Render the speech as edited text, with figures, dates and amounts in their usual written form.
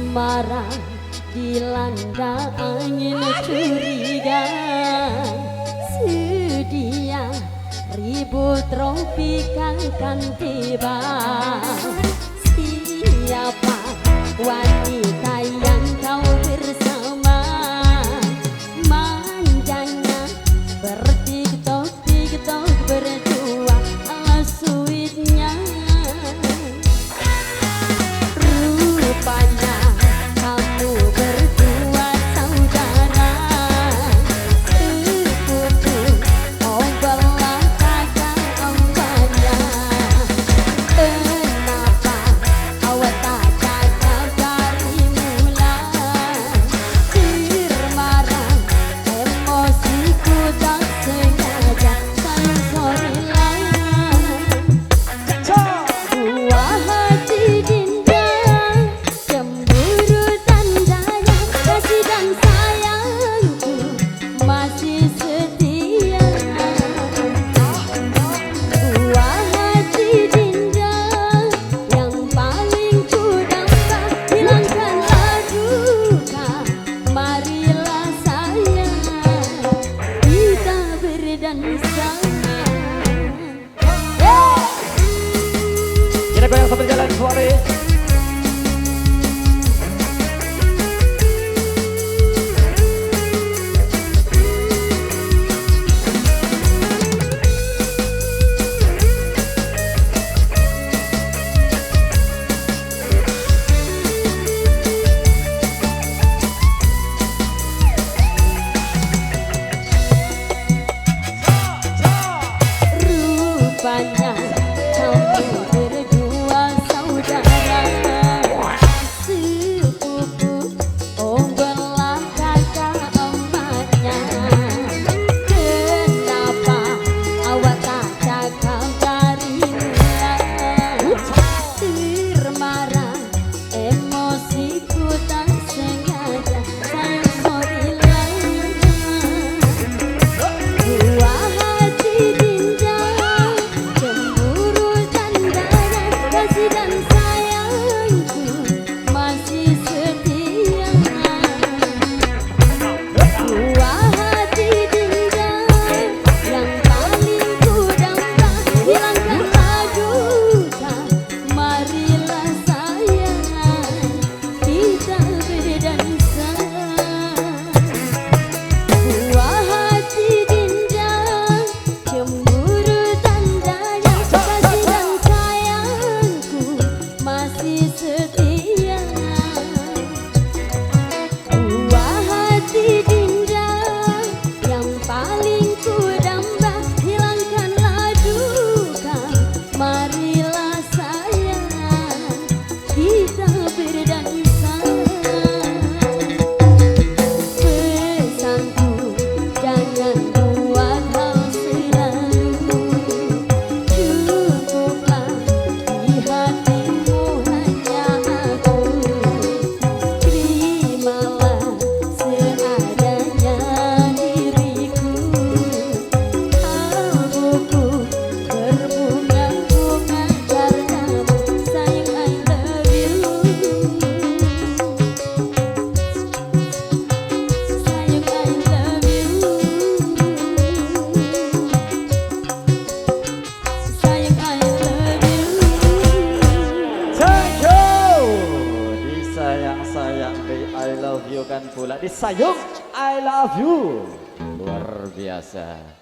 marah dilanda angin curiga, sedia ribut tropika akan tiba. Siapa wanita yang kau bersama, manjanya bertiktok-tiktok berdua, ala sweetnya. Rupanya kamu berdua saudara, sepupu, oh belah kakak ombaknya. Kenapa awak tak cakap dari mula? Termarah emosiku tak sengaja, sayang sorry lah. Buah hati dinda, cemburu tandanya, kasih dan sayangku masih setia. Buah hati dinda yang paling ku damba, hilangkanlah duka, marilah sayang kita berdansa. Kita goyang sambil jalan suara. Rupanya kamu berdua saudara, sepupu, oh belah kakak ombaknya. Kenapa awak tak cakap dari mula? Termarah emosiku tak sengaja, sayang sorry lah. Buah hati dinda, cemburu tandanya, kasih dan sayangku masih setia. Buah hati dinda yang paling ku damba, hilangkanlah duka, marilah sayang kita berdansa. Buah hati dinda, cemburu tandanya, kasih dan sayangku masih setia. Buah hati dinda yang paling ku damba, hilangkanlah duka, marilah sayang kita berdansa. Pesanku, jangan buat hal selalu, cukuplah di hatimu hanya aku. Terimalah seadanya diriku, kalbuku berbunga-bunga karenamu, sayang I love you. Sayang I love you. Sayang I love you. Thank you. Disayang-sayang di I love you kan pula disayung I love you. Luar biasa.